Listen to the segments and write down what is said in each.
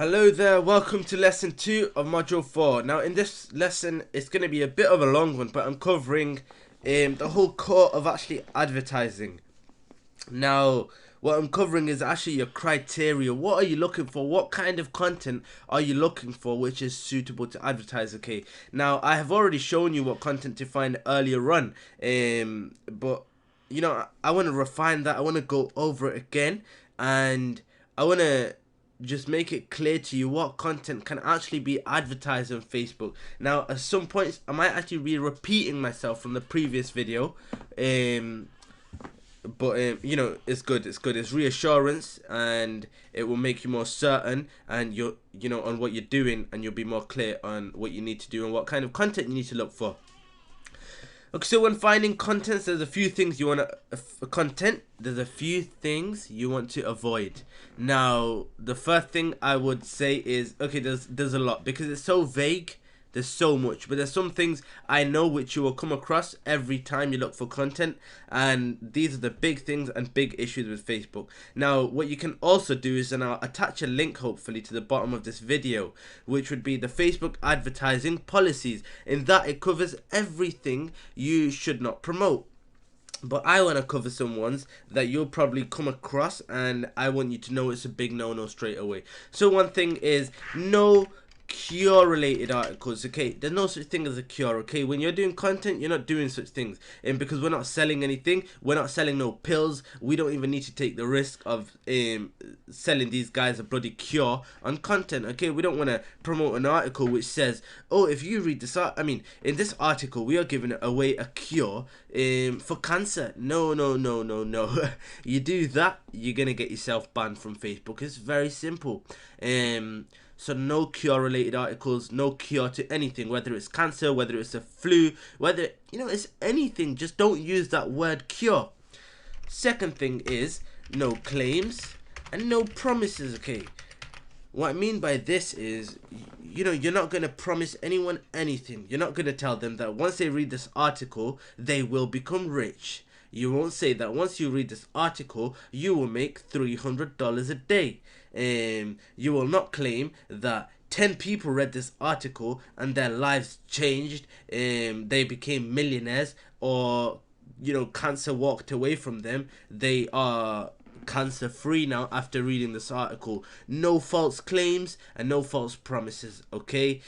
Hello there, welcome to lesson 2 of module 4. Now in this lesson it's going to be a bit of a long one, but I'm covering the whole core of actually advertising. Now what I'm covering is actually your criteria. What are you looking for? What kind of content are you looking for which is suitable to advertise? Okay, now I have already shown you what content to find earlier on, but you know, I want to refine that. I want to go over it again, and I want to just make it clear to you what content can actually be advertised on Facebook. Now at some points I might actually be repeating myself from the previous video, but you know, it's good, it's reassurance, and it will make you more certain, and you know, on what you're doing, and you'll be more clear on what you need to do and what kind of content you need to look for. Okay, so when finding contents, there's a few things you want to there's a few things you want to avoid. Now, the first thing I would say is, okay, there's a lot, because it's so vague. There's so much, but there's some things I know which you will come across every time you look for content, and these are the big things and big issues with Facebook. Now, what you can also do is, and I'll attach a link hopefully to the bottom of this video, which would be the Facebook advertising policies. In that, it covers everything you should not promote. But I want to cover some ones that you'll probably come across, and I want you to know it's a big no-no straight away. So one thing is, no cure related articles. Okay, there's no such thing as a cure. Okay, when you're doing content, you're not doing such things, and because we're not selling anything, we're not selling no pills, we don't even need to take the risk of selling these guys a bloody cure on content. Okay, we don't want to promote an article which says, oh, if you read this in this article we are giving away a cure for cancer. No. You do that, you're gonna get yourself banned from Facebook. It's very simple. So no cure related articles, no cure to anything, whether it's cancer, whether it's a flu, whether, you know, it's anything. Just don't use that word cure. Second thing is no claims and no promises. Okay, what I mean by this is, you know, you're not going to promise anyone anything. You're not going to tell them that once they read this article, they will become rich. You won't say that once you read this article, you will make $300 a day. You will not claim that 10 people read this article and their lives changed, they became millionaires, or, you know, cancer walked away from them, they are cancer free now after reading this article. No false claims and no false promises. Okay,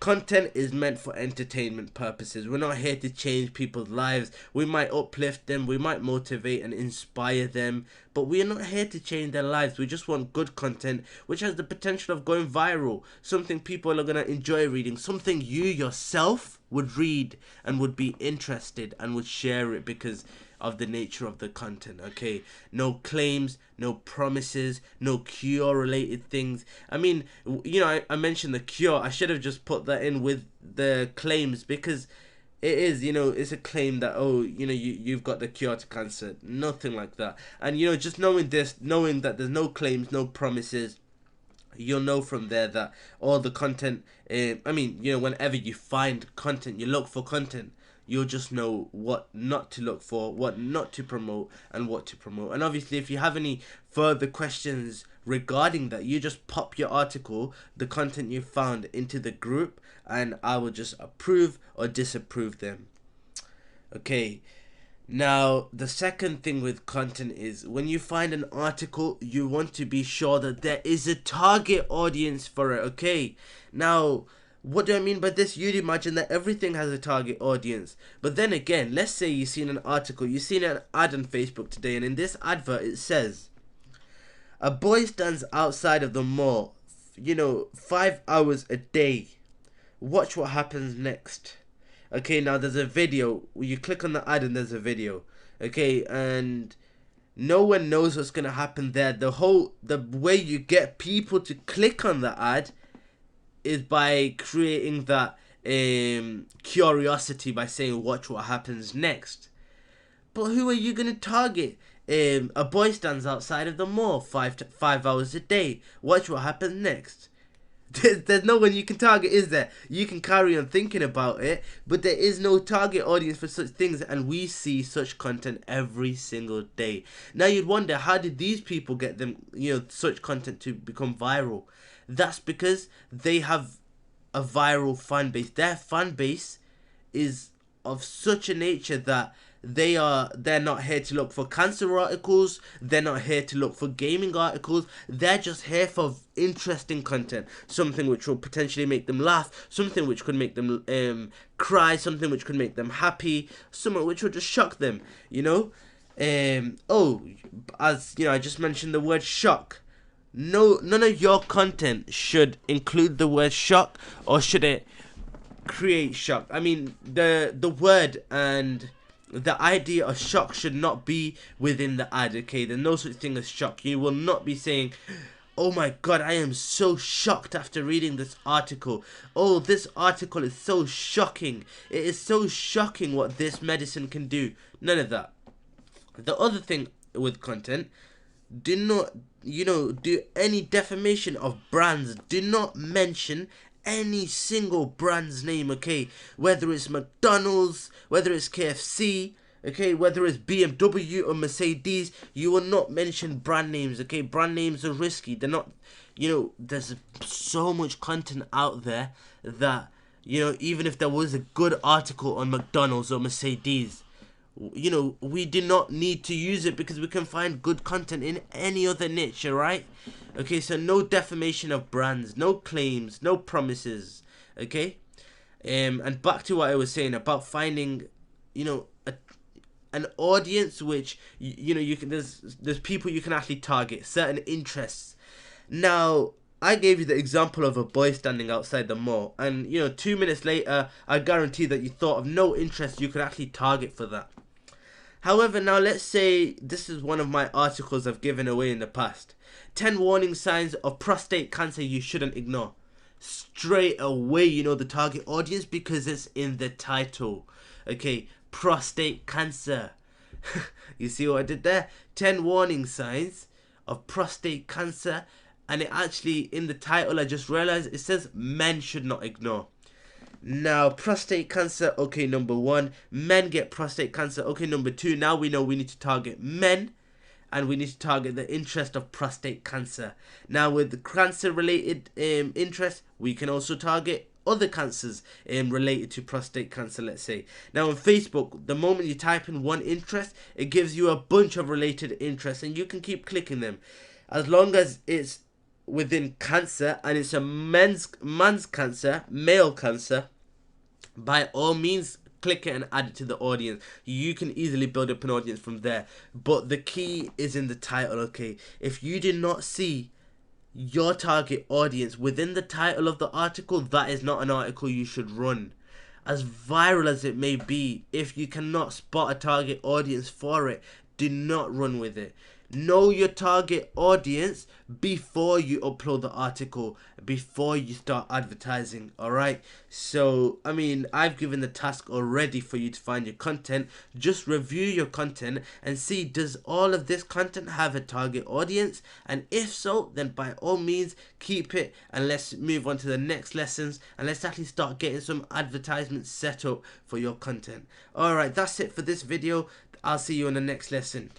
content is meant for entertainment purposes. We're not here to change people's lives. We might uplift them, we might motivate and inspire them, but we are not here to change their lives. We just want good content which has the potential of going viral, something people are going to enjoy reading, something you yourself would read and would be interested and would share it because of the nature of the content. Okay, no claims, no promises, no cure related things. I mean, you know, I mentioned the cure. I should have just put that in with the claims, because it is, you know, it's a claim that, oh, you know, you've got the cure to cancer. Nothing like that. And, you know, just knowing this, knowing that there's no claims, no promises, you'll know from there that all the content, I mean, you know, whenever you find content, you look for content, you'll just know what not to look for, what not to promote, and what to promote. And obviously, if you have any further questions regarding that, you just pop your article, the content you found, into the group, and I will just approve or disapprove them. Okay, now the second thing with content is, when you find an article, you want to be sure that there is a target audience for it. Okay, now what do I mean by this? You'd imagine that everything has a target audience. But then again, let's say you've seen an article, you've seen an ad on Facebook today, and in this advert it says, a boy stands outside of the mall, you know, 5 hours a day. Watch what happens next. Okay, now there's a video. You click on the ad and there's a video. Okay, and no one knows what's going to happen there. The way you get people to click on the ad is by creating that curiosity, by saying watch what happens next. But who are you going to target? A boy stands outside of the mall 5 hours a day. Watch what happens next. There's no one you can target, is there? You can carry on thinking about it, but there is no target audience for such things, and we see such content every single day. Now you'd wonder, how did these people get them, such content to become viral? That's because they have a viral fan base. Their fan base is of such a nature that they're not here to look for cancer articles, they're not here to look for gaming articles, they're just here for interesting content, something which will potentially make them laugh, something which could make them cry, something which could make them happy, something which will just shock them, as I just mentioned the word shock. No, none of your content should include the word shock, or should it create shock. I mean, the word and the idea of shock should not be within the ad, okay? There's no such thing as shock. You will not be saying, oh my god, I am so shocked after reading this article. Oh, this article is so shocking. It is so shocking what this medicine can do. None of that. The other thing with content, do not, do any defamation of brands. Do not mention any single brand's name, okay? Whether it's McDonald's, whether it's KFC, okay, whether it's BMW or Mercedes, you will not mention brand names, okay? Brand names are risky. They're not, there's so much content out there that, even if there was a good article on McDonald's or Mercedes, we do not need to use it, because we can find good content in any other niche, right? Okay, so no defamation of brands, no claims, no promises, okay? And back to what I was saying about finding, an audience which, you can, there's people you can actually target, certain interests. Now, I gave you the example of a boy standing outside the mall, and, 2 minutes later, I guarantee that you thought of no interest you could actually target for that. However, now let's say this is one of my articles I've given away in the past. 10 warning signs of prostate cancer you shouldn't ignore. Straight away, you know the target audience because it's in the title. Okay, prostate cancer. You see what I did there? 10 warning signs of prostate cancer. And it actually, in the title, I just realized it says men should not ignore. Now, prostate cancer, okay, number 1. Men get prostate cancer, okay, number 2. Now we know we need to target men, and we need to target the interest of prostate cancer. Now, with the cancer-related interest, we can also target other cancers related to prostate cancer, let's say. Now, on Facebook, the moment you type in one interest, it gives you a bunch of related interests, and you can keep clicking them. As long as it's within cancer, and it's a man's cancer, male cancer, by all means click it and add it to the audience. You can easily build up an audience from there, but the key is in the title, okay? If you do not see your target audience within the title of the article, that is not an article you should run. As viral as it may be, if you cannot spot a target audience for it, do not run with it. Know your target audience before you upload the article, before you start advertising, alright? So, I mean, I've given the task already for you to find your content. Just review your content and see, does all of this content have a target audience? And if so, then by all means, keep it, and let's move on to the next lessons, and let's actually start getting some advertisements set up for your content. Alright, that's it for this video. I'll see you in the next lesson.